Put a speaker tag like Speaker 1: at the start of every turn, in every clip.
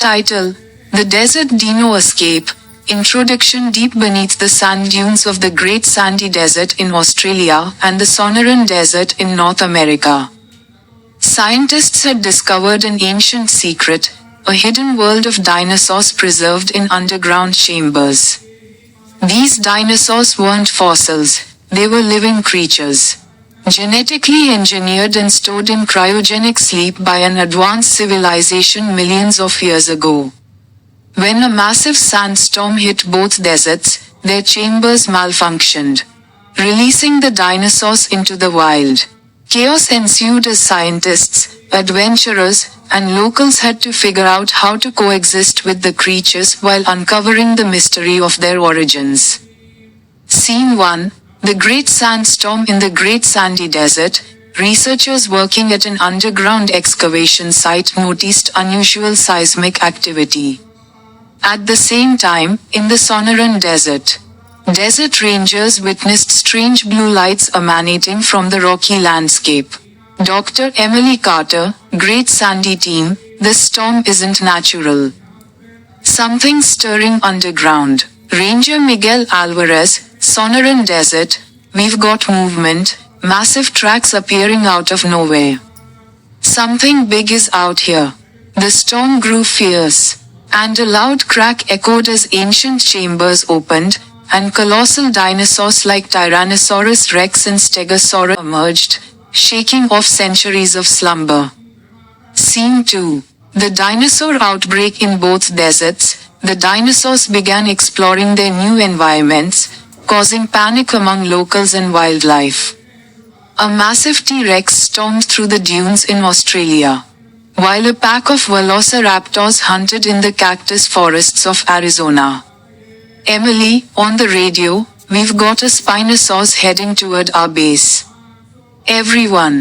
Speaker 1: Title: The Desert Dino Escape. Introduction. Deep beneath the sand dunes of the Great Sandy Desert in Australia and the Sonoran Desert in North America, scientists had discovered an ancient secret, a hidden world of dinosaurs preserved in underground chambers. These dinosaurs weren't fossils, they were living creatures, genetically engineered and stored in cryogenic sleep by an advanced civilization millions of years ago. When a massive sandstorm hit both deserts, their chambers malfunctioned, releasing the dinosaurs into the wild. Chaos ensued as scientists, adventurers, and locals had to figure out how to coexist with the creatures while uncovering the mystery of their origins. Scene 1: The Great Sandstorm. In the Great Sandy Desert, researchers working at an underground excavation site noticed unusual seismic activity. At the same time, in the Sonoran Desert, desert rangers witnessed strange blue lights emanating from the rocky landscape. Dr. Emily Carter, Great Sandy Team: This storm isn't natural. Something's stirring underground. Ranger Miguel Alvarez, Sonoran Desert: We've got movement, massive tracks appearing out of nowhere. Something big is out here. The storm grew fierce, and a loud crack echoed as ancient chambers opened, and colossal dinosaurs like Tyrannosaurus rex and Stegosaurus emerged, shaking off centuries of slumber. Scene 2: The dinosaur outbreak. In both deserts, the dinosaurs began exploring their new environments, causing panic among locals and wildlife. A massive T-Rex stormed through the dunes in Australia, while a pack of velociraptors hunted in the cactus forests of Arizona. Emily, on the radio: We've got a Spinosaurus heading toward our base. Everyone,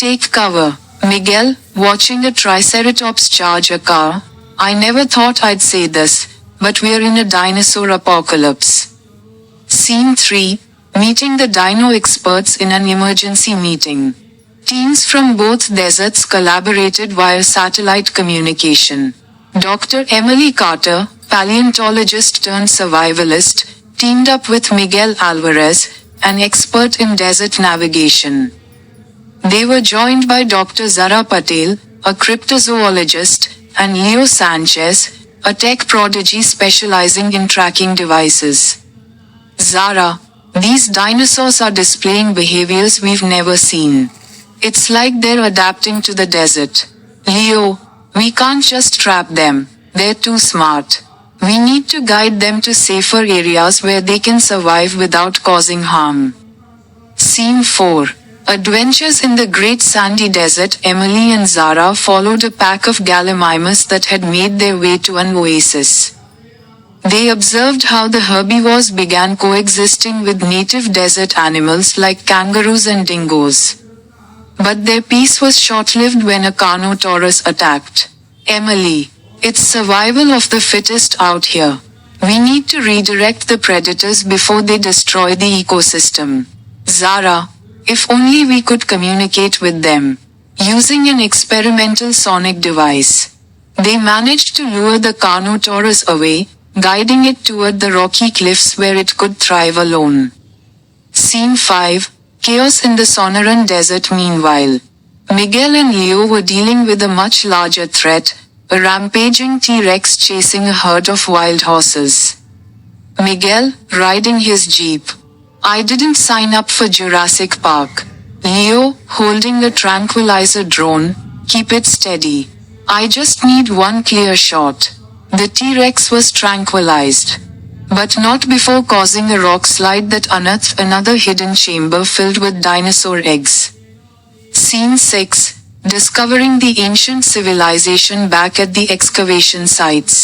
Speaker 1: take cover. Miguel, watching a Triceratops charge a car: I never thought I'd say this, but we're in a dinosaur apocalypse. Scene 3: Meeting the dino experts. In an emergency meeting, teams from both deserts collaborated via satellite communication. Dr. Emily Carter, paleontologist turned survivalist, teamed up with Miguel Alvarez, an expert in desert navigation. They were joined by Dr. Zara Patel, a cryptozoologist, and Leo Sanchez, a tech prodigy specializing in tracking devices. Zara: These dinosaurs are displaying behaviors we've never seen. It's like they're adapting to the desert. Leo: We can't just trap them, they're too smart. We need to guide them to safer areas where they can survive without causing harm. Scene 4: Adventures in the Great Sandy Desert. Emily and Zara followed a pack of gallimimus that had made their way to an oasis. They observed how the herbivores began coexisting with native desert animals like kangaroos and dingoes. But their peace was short-lived when a Carnotaurus attacked. Emily: It's survival of the fittest out here. We need to redirect the predators before they destroy the ecosystem. Zara: If only we could communicate with them. Using an experimental sonic device, they managed to lure the Carnotaurus away, guiding it toward the rocky cliffs where it could thrive alone. Scene 5: Chaos in the Sonoran Desert. Meanwhile, Miguel and Leo were dealing with a much larger threat, a rampaging T-Rex chasing a herd of wild horses. Miguel, riding his jeep: I didn't sign up for Jurassic Park. Leo, holding a tranquilizer drone: Keep it steady. I just need one clear shot. The T-Rex was tranquilized, but not before causing a rock slide that unearthed another hidden chamber filled with dinosaur eggs. Scene 6: Discovering the ancient civilization. Back at the excavation sites,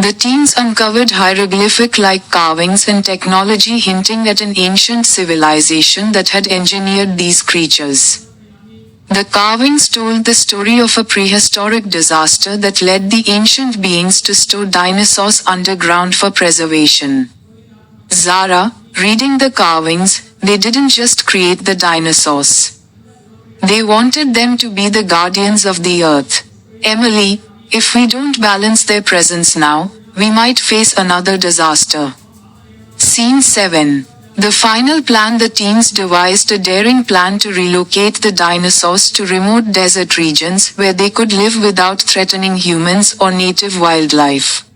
Speaker 1: the teams uncovered hieroglyphic-like carvings and technology hinting at an ancient civilization that had engineered these creatures. The carvings told the story of a prehistoric disaster that led the ancient beings to store dinosaurs underground for preservation. Zara, reading the carvings: They didn't just create the dinosaurs. They wanted them to be the guardians of the earth. Emily, If we don't balance their presence now, we might face another disaster. Scene 7. The final plan. The teens devised a daring plan to relocate the dinosaurs to remote desert regions where they could live without threatening humans or native wildlife.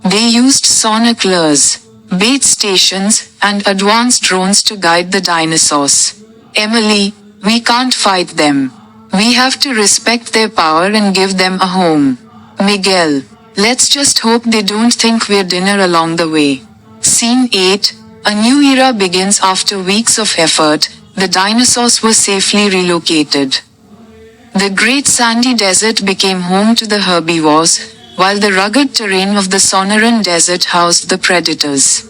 Speaker 1: They used sonic-lures, bait stations, and advanced drones to guide the dinosaurs. Emily, we can't fight them. We have to respect their power and give them a home. Miguel, let's just hope they don't think we're dinner along the way. Scene 8. A new era begins. After weeks of effort, the dinosaurs were safely relocated. The Great Sandy Desert became home to the herbivores, while the rugged terrain of the Sonoran Desert housed the predators.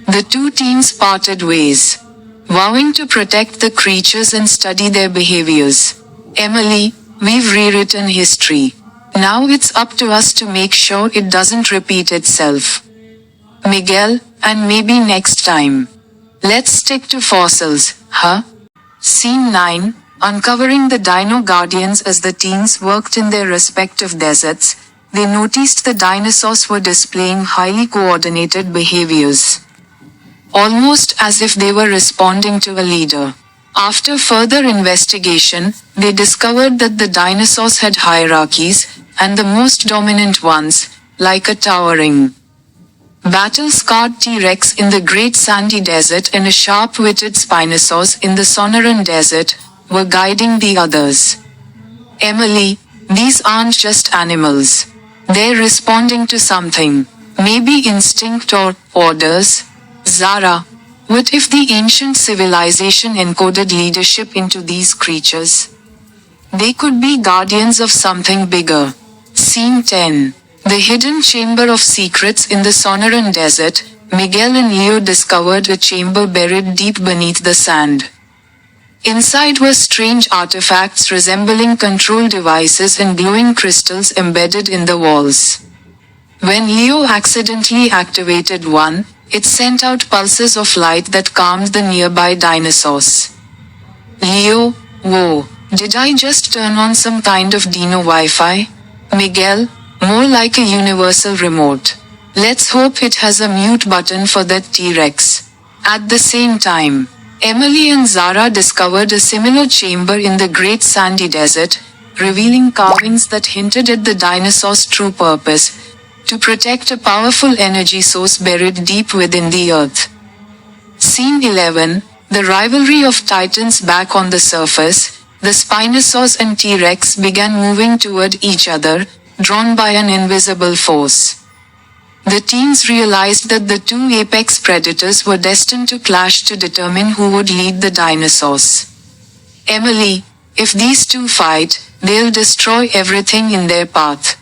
Speaker 1: The two teams parted ways, vowing to protect the creatures and study their behaviors. Emily, we've rewritten history. Now it's up to us to make sure it doesn't repeat itself. Miguel, and maybe next time. Let's stick to fossils, huh? Scene 9. Uncovering the Dino Guardians. As the teens worked in their respective deserts, they noticed the dinosaurs were displaying highly coordinated behaviors, almost as if they were responding to a leader. After further investigation, they discovered that the dinosaurs had hierarchies, and the most dominant ones, like a towering, battle-scarred T-Rex in the Great Sandy Desert and a sharp-witted Spinosaurus in the Sonoran Desert, were guiding the others. Emily, these aren't just animals. They're responding to something. Maybe instinct or orders. Zara, what if the ancient civilization encoded leadership into these creatures? They could be guardians of something bigger. Scene 10. The hidden chamber of secrets. In the Sonoran Desert, Miguel and Leo discovered a chamber buried deep beneath the sand. Inside were strange artifacts resembling control devices and glowing crystals embedded in the walls. When Leo accidentally activated one, it sent out pulses of light that calmed the nearby dinosaurs. Leo, whoa, did I just turn on some kind of Dino Wi-Fi? Miguel, more like a universal remote. Let's hope it has a mute button for that T-Rex. At the same time, Emily and Zara discovered a similar chamber in the Great Sandy Desert, revealing carvings that hinted at the dinosaurs' true purpose, to protect a powerful energy source buried deep within the earth. Scene 11. The rivalry of titans. Back on the surface, the Spinosaurus and T-Rex began moving toward each other, drawn by an invisible force. The teens realized that the two apex predators were destined to clash to determine who would lead the dinosaurs. Emily, if these two fight, they'll destroy everything in their path.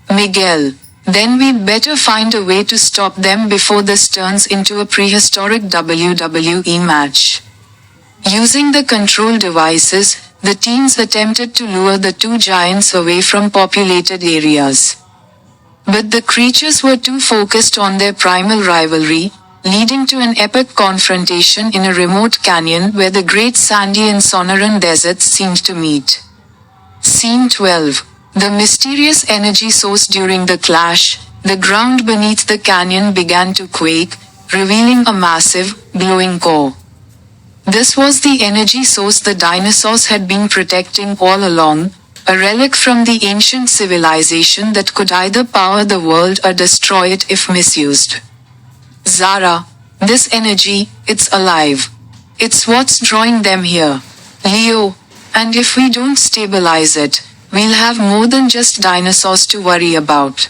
Speaker 1: Miguel, then we'd better find a way to stop them before this turns into a prehistoric WWE match. Using the control devices, the teens attempted to lure the two giants away from populated areas. But the creatures were too focused on their primal rivalry, leading to an epic confrontation in a remote canyon where the Great Sandy and Sonoran deserts seemed to meet. Scene 12. The mysterious energy source. During the clash, the ground beneath the canyon began to quake, revealing a massive, glowing core. This was the energy source the dinosaurs had been protecting all along, a relic from the ancient civilization that could either power the world or destroy it if misused. Zara, this energy, it's alive. It's what's drawing them here. Leo, and if we don't stabilize it, we'll have more than just dinosaurs to worry about.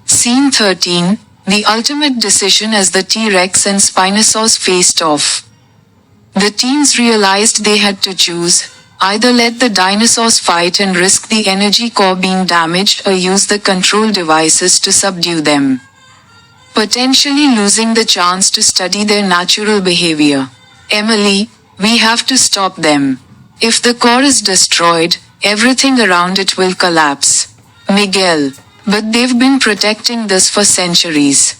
Speaker 1: Scene 13. The ultimate decision. As the T-Rex and Spinosaurus faced off, the teens realized they had to choose: either let the dinosaurs fight and risk the energy core being damaged, or use the control devices to subdue them, potentially losing the chance to study their natural behavior. Emily, we have to stop them. If the core is destroyed, everything around it will collapse. Miguel, but they've been protecting this for centuries.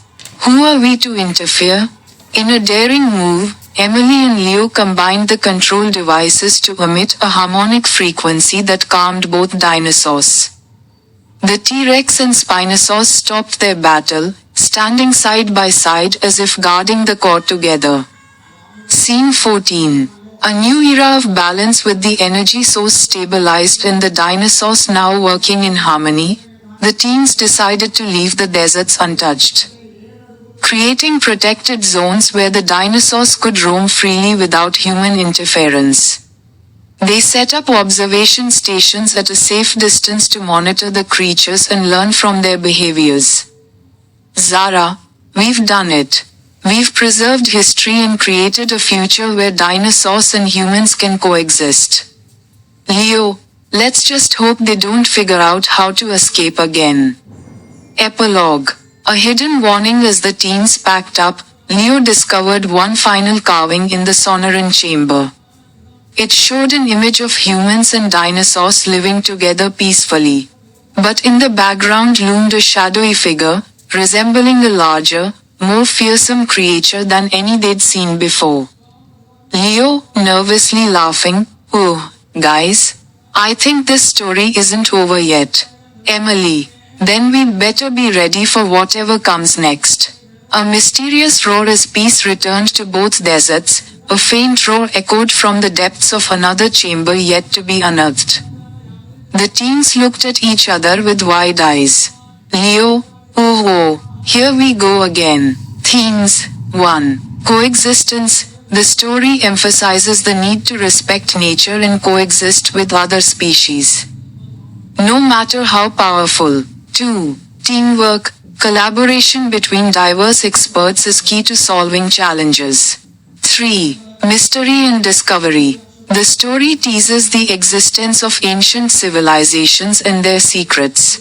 Speaker 1: Who are we to interfere? In a daring move, Emily and Leo combined the control devices to emit a harmonic frequency that calmed both dinosaurs. The T-Rex and Spinosaurus stopped their battle, standing side by side as if guarding the core together. Scene 14. A new era of balance with the energy source stabilized and the dinosaurs now working in harmony, the teens decided to leave the deserts untouched, creating protected zones where the dinosaurs could roam freely without human interference. They set up observation stations at a safe distance to monitor the creatures and learn from their behaviors. Zara, we've done it. We've preserved history and created a future where dinosaurs and humans can coexist. Leo, let's just hope they don't figure out how to escape again. Epilogue. A hidden warning. As the teens packed up, Leo discovered one final carving in the Sonoran chamber. It showed an image of humans and dinosaurs living together peacefully. But in the background loomed a shadowy figure, resembling a larger, more fearsome creature than any they'd seen before. Leo, nervously laughing, "Oh, guys, I think this story isn't over yet." Emily, "Then we'd better be ready for whatever comes next." A mysterious roar as peace returned to both deserts, a faint roar echoed from the depths of another chamber yet to be unearthed. The teens looked at each other with wide eyes. Leo, oh, here we go again. Themes 1. Coexistence. The story emphasizes the need to respect nature and coexist with other species, no matter how powerful. 2. Teamwork. Collaboration between diverse experts is key to solving challenges. 3. Mystery and discovery. The story teases the existence of ancient civilizations and their secrets,